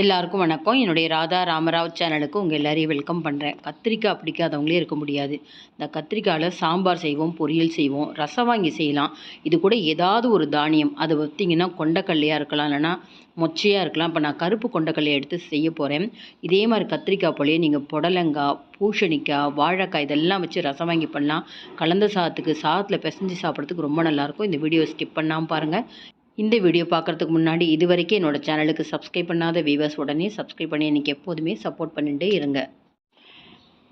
எல்லாருக்கும் வணக்கம். என்னுடைய ராதா ராமராவ் சேனலுக்கு உங்கள் எல்லாரையும் வெல்கம் பண்ணுறேன். கத்திரிக்காய் பிடிக்காதவங்களே இருக்க முடியாது. இந்த கத்திரிக்காயில் சாம்பார் செய்வோம், பொரியல் செய்வோம், ரசவாங்கி செய்யலாம். இது கூட ஏதாவது ஒரு தானியம், அது பார்த்திங்கன்னா கொண்டக்கல்லையாக இருக்கலாம், இல்லைனா மொச்சையாக இருக்கலாம். இப்போ நான் கருப்பு கொண்டக்கல்லையை எடுத்து செய்ய போகிறேன். இதே மாதிரி கத்திரிக்காய் போலேயே நீங்கள் புடலங்காய், பூசணிக்காய், வாழைக்காய் இதெல்லாம் வச்சு ரசவாங்கி பண்ணலாம். கலந்த சாதத்துக்கு சாதத்தில் பிசைஞ்சு சாப்பிட்றதுக்கு ரொம்ப நல்லாயிருக்கும். இந்த வீடியோ ஸ்கிப் பண்ணாமல் பாருங்கள். இந்த வீடியோ பார்க்குறதுக்கு முன்னாடி இது வரைக்கும் என்னோட சேனலுக்கு சப்ஸ்கிரைப் பண்ணாத வியூவர்ஸ் உடனே சப்ஸ்கிரைப் பண்ணி எனக்கு எப்போதுமே சப்போர்ட் பண்ணிகிட்டே இருங்க.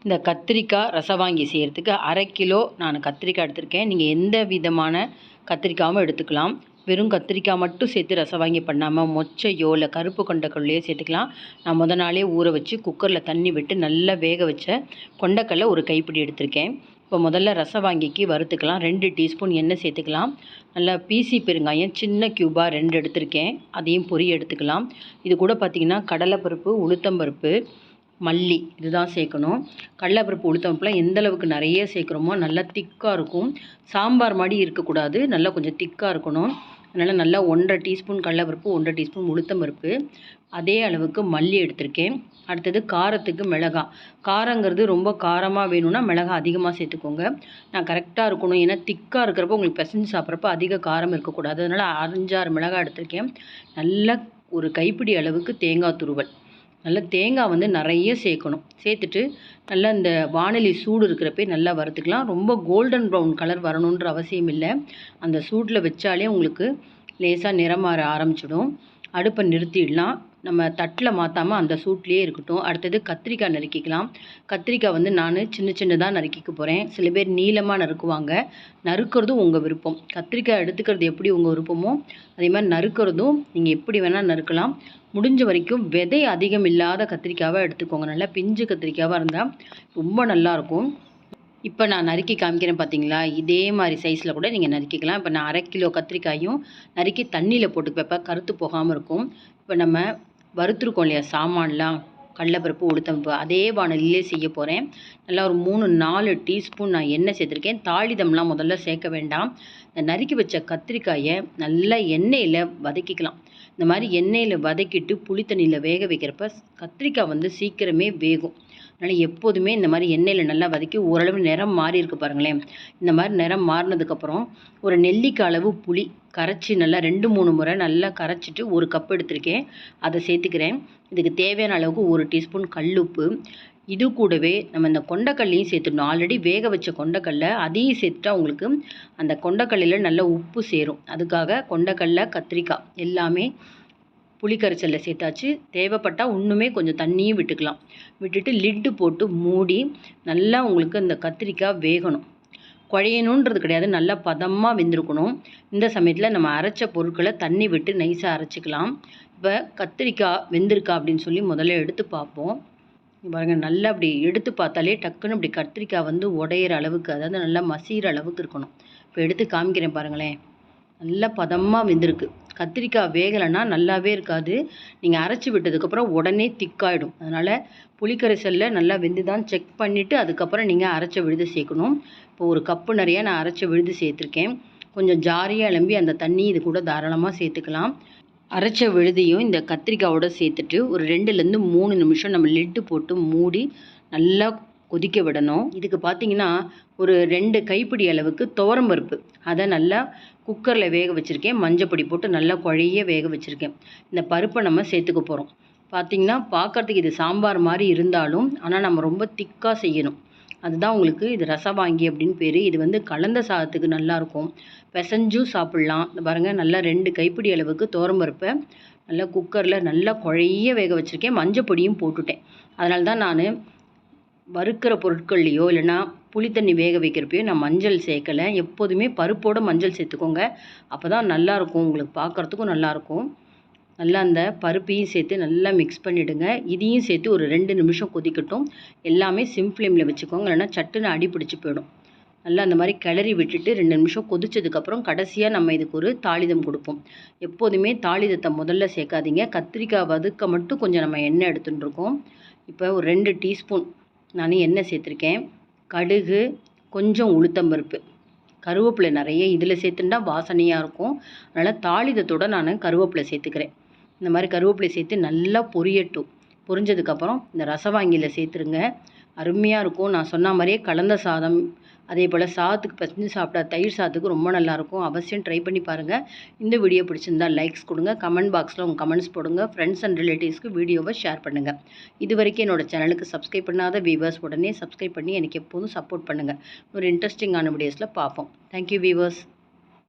இந்த கத்திரிக்காய் ரசவாங்கி செய்கிறதுக்கு 1/2 கிலோ நான் கத்திரிக்காய் எடுத்திருக்கேன். நீங்கள் எந்த விதமான கத்திரிக்காயும் எடுத்துக்கலாம். வெறும் கத்திரிக்காய் மட்டும் சேர்த்து ரசவாங்கி பண்ணாமல் மொச்சையோ இல்லை கருப்பு கொண்டக்கல்லையோ சேர்த்துக்கலாம். நான் முத நாளே ஊற வச்சு குக்கரில் தண்ணி விட்டு நல்லா வேக வச்ச கொண்டக்கல்லை ஒரு கைப்பிடி எடுத்திருக்கேன். இப்போ முதல்ல ரசவாங்கிக்கு வறுத்துக்கலாம். 2 டீஸ்பூன் எண்ணெய் சேர்த்துக்கலாம். நல்லா பீசி பெருங்காயம் சின்ன க்யூபாக 2 எடுத்திருக்கேன், அதையும் பொரி எடுத்துக்கலாம். இது கூட பார்த்திங்கன்னா கடலைப்பருப்பு, உளுத்தம்பருப்பு, மல்லி இதுதான் சேர்க்கணும். கடலைப்பருப்பு உளுத்தம்பருப்புலாம் எந்தளவுக்கு நிறைய சேர்க்குறோமோ நல்லா திக்காக இருக்கும். சாம்பார் மாதிரி இருக்கக்கூடாது, நல்லா கொஞ்சம் திக்காக இருக்கணும். அதனால் நல்லா 1/2 டீஸ்பூன் கடலைப்பருப்பு, 1/2 டீஸ்பூன் உளுத்தம்பருப்பு, அதே அளவுக்கு மல்லி எடுத்திருக்கேன். அடுத்தது காரத்துக்கு மிளகாய். காரங்கிறது ரொம்ப காரமாக வேணும்னா மிளகாய் அதிகமாக சேர்த்துக்கோங்க. நான் கரெக்டாக இருக்கணும், ஏன்னா திக்காக இருக்கிறப்போ உங்களுக்கு பிசைஞ்சு சாப்பிட்றப்ப அதிக காரம் இருக்கக்கூடாது. அதனால் 5-6 மிளகாய் எடுத்திருக்கேன். நல்லா ஒரு கைப்பிடி அளவுக்கு தேங்காய் துருவல். நல்லா தேங்காய் நிறைய சேர்க்கணும். சேர்த்துட்டு நல்லா இந்த வாணலி சூடு இருக்கிறப்பே நல்லா வறுத்துக்கலாம். ரொம்ப கோல்டன் ப்ரௌன் கலர் வரணுன்ற அவசியம் இல்லை. அந்த சூட்டில் வச்சாலே உங்களுக்கு லேசாக நிறம் மாற ஆரம்பிச்சிடும். அடுப்பை நிறுத்திடலாம். நம்ம தட்டில் மாற்றாமல் அந்த சூட்லேயே இருக்கட்டும். அடுத்தது கத்திரிக்காய் நறுக்கிக்கலாம். கத்திரிக்காய் நான் சின்னதாக நறுக்கிக்க போகிறேன். சில பேர் நீளமாக நறுக்குவாங்க. நறுக்கிறதும் உங்கள் விருப்பம். கத்திரிக்காய் எடுத்துக்கிறது எப்படி உங்கள் விருப்பமோ அதே மாதிரி நறுக்கிறதும் நீங்கள் எப்படி வேணால் நறுக்கலாம். முடிஞ்ச வரைக்கும் விதை அதிகம் இல்லாத கத்திரிக்காவை எடுத்துக்கோங்க. நல்லா பிஞ்சு கத்திரிக்காவாக இருந்தால் ரொம்ப நல்லாயிருக்கும். இப்போ நான் நறுக்கி காமிக்கிறேன் பார்த்தீங்களா, இதே மாதிரி சைஸில் கூட நீங்கள் நறுக்கிக்கலாம். இப்போ நான் 1/2 கிலோ கத்திரிக்காயும் நறுக்கி தண்ணியில் போட்டு வைப்பேன், கருத்து போகாமல் இருக்கும். இப்போ நம்ம வறுத்துருக்கோம் இல்லையா சாமான்லாம், கடலைப்பருப்பு, உளுத்தம்பருப்பு, அதே வாணலிலே செய்ய போகிறேன். நல்லா ஒரு 3-4 டீஸ்பூன் நான் எண்ணெய் சேர்த்துருக்கேன். தாளிதம்லாம் முதல்ல சேர்க்க வேண்டாம். இந்த நறுக்கி வச்ச கத்திரிக்காயை நல்லா எண்ணெயில் வதக்கிக்கலாம். இந்த மாதிரி எண்ணெயில் வதக்கிட்டு புளி தண்ணியில் வேக வைக்கிறப்ப கத்திரிக்காய் சீக்கிரமே வேகும். அதனால் எப்போதுமே இந்த மாதிரி எண்ணெயில் நல்லா வதக்கி ஓரளவு நிறம் மாறி இருக்கு பாருங்களேன். இந்த மாதிரி நிறம் மாறினதுக்கப்புறம் ஒரு நெல்லிக்காய் அளவு புளி கரைச்சி நல்லா 2-3 முறை நல்லா கரைச்சிட்டு 1 கப் எடுத்திருக்கேன், அதை சேர்த்துக்கிறேன். இதுக்கு தேவையான அளவுக்கு 1 டீஸ்பூன் கல்லுப்பு. இது கூடவே நம்ம இந்த கொண்டக்கல்லையும் சேர்த்துடணும். ஆல்ரெடி வேக வச்ச கொண்டக்கல்லை அதையும் சேர்த்துட்டா உங்களுக்கு அந்த கொண்டக்கல்லையில் நல்ல உப்பு சேரும். அதுக்காக கொண்டக்கல்லை, கத்திரிக்காய் எல்லாமே புளி கரைச்சலில் சேர்த்தாச்சு. தேவைப்பட்டால் இன்னுமே கொஞ்சம் தண்ணியும் விட்டுக்கலாம். விட்டுட்டு லிட்டு போட்டு மூடி நல்லா உங்களுக்கு இந்த கத்திரிக்காய் வேகணும். குழையணுன்றது கிடையாது, நல்லா பதமாக வெந்திருக்கணும். இந்த சமயத்தில் நம்ம அரைச்ச பொருட்களை தண்ணி விட்டு நைஸாக அரைச்சிக்கலாம். இப்போ கத்திரிக்காய் வெந்திருக்கா அப்படின்னு சொல்லி முதல்ல எடுத்து பார்ப்போம். பாருங்கள், நல்லா அப்படி எடுத்து பார்த்தாலே டக்குன்னு அப்படி கத்திரிக்காய் உடையிற அளவுக்கு, அதாவது நல்லா மசிகிற அளவுக்கு இருக்கணும். இப்போ எடுத்து காமிக்கிறேன் பாருங்களேன். நல்லா பதமாக வெந்திருக்கு. கத்திரிக்காய் வேகலைன்னா நல்லாவே இருக்காது. நீங்கள் அரைச்சி விட்டதுக்கப்புறம் உடனே திக்காயிடும். அதனால் புளிக்கரைசலில் நல்லா வெந்துதான் செக் பண்ணிவிட்டு அதுக்கப்புறம் நீங்கள் அரைச்ச விழுது சேர்க்கணும். இப்போ 1 கப்பு நிறையா நான் அரைச்ச விழுது சேர்த்துருக்கேன். கொஞ்சம் ஜாரியாக எலும்பி அந்த தண்ணி இது கூட தாராளமாக சேர்த்துக்கலாம். அரைச்ச விழுதையும் இந்த கத்திரிக்காயோட சேர்த்துட்டு ஒரு 2-3 நிமிஷம் நம்ம லிட்டு போட்டு மூடி நல்லா கொதிக்க விடணும். இதுக்கு பார்த்திங்கன்னா ஒரு 2 கைப்பிடி அளவுக்கு துவரம்பருப்பு, அதை நல்லா குக்கரில் வேக வச்சுருக்கேன். மஞ்சப்பொடி போட்டு நல்லா குழைய வேக வச்சுருக்கேன். இந்த பருப்பை நம்ம சேர்த்துக்க போகிறோம். பார்த்திங்கன்னா பார்க்குறதுக்கு இது சாம்பார் மாதிரி இருந்தாலும் ஆனால் நம்ம ரொம்ப திக்காக செய்யணும். அதுதான் உங்களுக்கு இது ரசவாங்கி அப்படின்னு பேர். இது கலந்த சாதத்துக்கு நல்லாயிருக்கும், பிசைஞ்சும் சாப்பிட்லாம். இந்த பாருங்கள், நல்லா 2 கைப்பிடி அளவுக்கு துவரம்பருப்பை நல்லா குக்கரில் நல்லா குழைய வேக வச்சுருக்கேன். மஞ்சப்பொடியும் போட்டுட்டேன். அதனால தான் நான் வறுக்கிற பொருட்கள்லையோ இல்லைனா புளி தண்ணி வேக வைக்கிறப்பையோ நான் மஞ்சள் சேர்க்கலை. எப்போதுமே பருப்போடு மஞ்சள் சேர்த்துக்கோங்க. அப்போ தான் நல்லாயிருக்கும், உங்களுக்கு பார்க்குறதுக்கும் நல்லாயிருக்கும். நல்லா அந்த பருப்பையும் சேர்த்து நல்லா மிக்ஸ் பண்ணிவிடுங்க. இதையும் சேர்த்து ஒரு 2 நிமிஷம் கொதிக்கட்டும். எல்லாமே சிம் ஃப்ளேமில் வச்சுக்கோங்க, இல்லைனா சட்டுன்னு அடி பிடிச்சி போயிடும். நல்லா அந்த மாதிரி கிளறி விட்டுட்டு 2 நிமிஷம் கொதிச்சதுக்கப்புறம் கடைசியாக நம்ம இதுக்கு ஒரு தாளிதம் கொடுப்போம். எப்போதுமே தாளிதத்தை முதல்ல சேர்க்காதீங்க. கத்திரிக்காய் வதக்க மட்டும் கொஞ்சம் நம்ம எண்ணெய் எடுத்துகிட்டு இருக்கோம். இப்போ ஒரு 2 டீஸ்பூன் நான் எண்ணெய் சேர்த்துருக்கேன். கடுகு, கொஞ்சம் உளுத்தம்பருப்பு, கருவேப்பிலை நிறைய இதில் சேர்த்துட்டா வாசனையாக இருக்கும். அதனால் தாளிதத்தோடு நான் கருவேப்பிலை சேர்த்துக்கிறேன். இந்த மாதிரி கருவேப்பிலை சேர்த்து நல்லா பொரியட்டும். பொரிஞ்சதுக்கப்புறம் இந்த ரசவாங்கியில் சேர்த்துருங்க. அருமையாக இருக்கும். நான் சொன்ன மாதிரியே கலந்த சாதம், அதே போல் சாதத்துக்கு பசஞ்சு சாப்பிட்டா தயிர் சாதத்துக்கு ரொம்ப நல்லாயிருக்கும். அவசியம் ட்ரை பண்ணி பாருங்கள். இந்த வீடியோ பிடிச்சிருந்தா லைக்ஸ் கொடுங்க. கமெண்ட் பாக்ஸில் உங்கள் கமெண்ட்ஸ் போடுங்க. ஃப்ரெண்ட்ஸ் அண்ட் ரிலேட்டிவ்ஸ்க்கு வீடியோவை ஷேர் பண்ணுங்கள். இது வரைக்கும் என்னோடய சேனலுக்கு சப்ஸ்கிரைப் பண்ணாத வீவர்ஸ் உடனே சப்ஸ்கிரைப் பண்ணி எனக்கு எப்போதும் சப்போர்ட் பண்ணுங்கள். ஒரு இன்ட்ரெஸ்டிங்கான வீடியோஸில் பார்ப்போம். Thank you viewers.